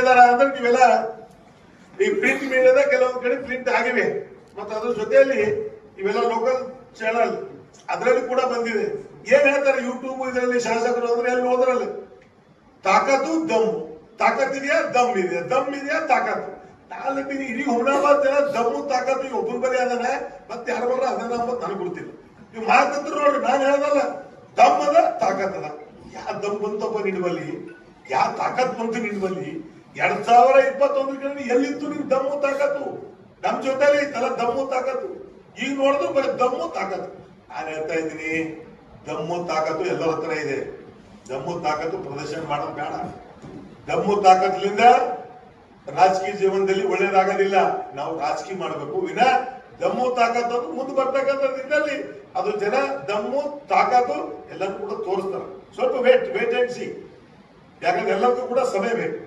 ಇದಾರ ಅಂದ್ರೆ ನೀವೆಲ್ಲ ಈ ಪ್ರಿಂಟ್ ಮೀಡಿಯಾದ ಕೆಲವೊಂದು ಕಡೆ ಪ್ರಿಂಟ್ ಆಗಿವೆ ಮತ್ತೆ ಅದ್ರ ಜೊತೆಯಲ್ಲಿ ಇವೆಲ್ಲ ಲೋಕಲ್ ಚಾನಲ್ ಅದರಲ್ಲಿ ಕೂಡ ಬಂದಿದೆ. ಏನ್ ಹೇಳ್ತಾರೆ ಯೂಟ್ಯೂಬ್ ಇದರಲ್ಲಿ ಶಾಸಕರು ಅಂದ್ರೆ ಎಲ್ಲಿ ಹೋದ್ರಲ್ಲಿ ತಾಕತ್ತು ದಮ್ಮು, ತಾಕತ್ತಿದೆಯಾ ದಮ್ ಇದೆಯಾ, ದಮ್ ಇದೆಯಾ ತಾಕತ್ತು. ನಾನು ಇಡೀ ಹುಮನಾಬಾದ್ ಜನ ದಮ್ಮು ತಾಕತ್ತು ಈ ಒಬ್ಬನ ಬರೀ ಅದನ್ನ ಮತ್ತೆ ಯಾರು ಬರ ಅದನ್ನ ಅಂಬತ್ ನನಗೆ ಗೊತ್ತಿಲ್ಲ. ನೀವು ಮಾತಂತ್ರ ನೋಡ್ರಿ, ನಾನು ಹೇಳದಲ್ಲ ದಮ್ ಅದ ತಾಕತ್ ಅದ. ಯಾ ದಮ್ ಬಂತಪ್ಪ ನಿನ್ಬಲ್ಲಿ, ಯಾ ತಾಕತ್ ಬಂತು ನಿನ್ಬಲ್ಲಿ? 2021 ಎಲ್ಲಿತ್ತು ನಿನ್ ದಮ್ಮು ತಾಕತ್ತು? ನಮ್ ಜೊತೆಲಿ ಇತ್ತಲ್ಲ ದಮ್ಮು ತಾಕತ್ತು. ಈಗ ನೋಡಿದ್ರು ಬರೀ ದಮ್ಮು ತಾಕತ್ತು. ನಾನು ಹೇಳ್ತಾ ಇದ್ದೀನಿ, ದಮ್ಮು ತಾಕತ್ತು ಎಲ್ಲರ ಹತ್ರ ಇದೆ. ದಮ್ಮು ತಾಕತ್ತು ಪ್ರದರ್ಶನ ಮಾಡೋದು ಬೇಡ. ದಮ್ಮು ತಾಕತ್ಲಿಂದ ರಾಜಕೀಯ ಜೀವನದಲ್ಲಿ ಒಳ್ಳೇದಾಗೋದಿಲ್ಲ. ನಾವು ರಾಜಕೀಯ ಮಾಡಬೇಕು ವಿನ ದಮ್ಮು ತಾಕತ್ತು ಅದು ಮುಂದೆ ಬರ್ತಕ್ಕಂಥ ನಿಟ್ಟಿನಲ್ಲಿ ಅದು ಜನ ದಮ್ಮು ತಾಕತ್ತು ಎಲ್ಲರೂ ಕೂಡ ತೋರಿಸ್ತಾರೆ. ಸ್ವಲ್ಪ ವೇಟ್ ಅಂಡ್ ಸಿ. ಯಾಕಂದ್ರೆ ಎಲ್ಲರಿಗೂ ಕೂಡ ಸಮಯ ಬೇಕು.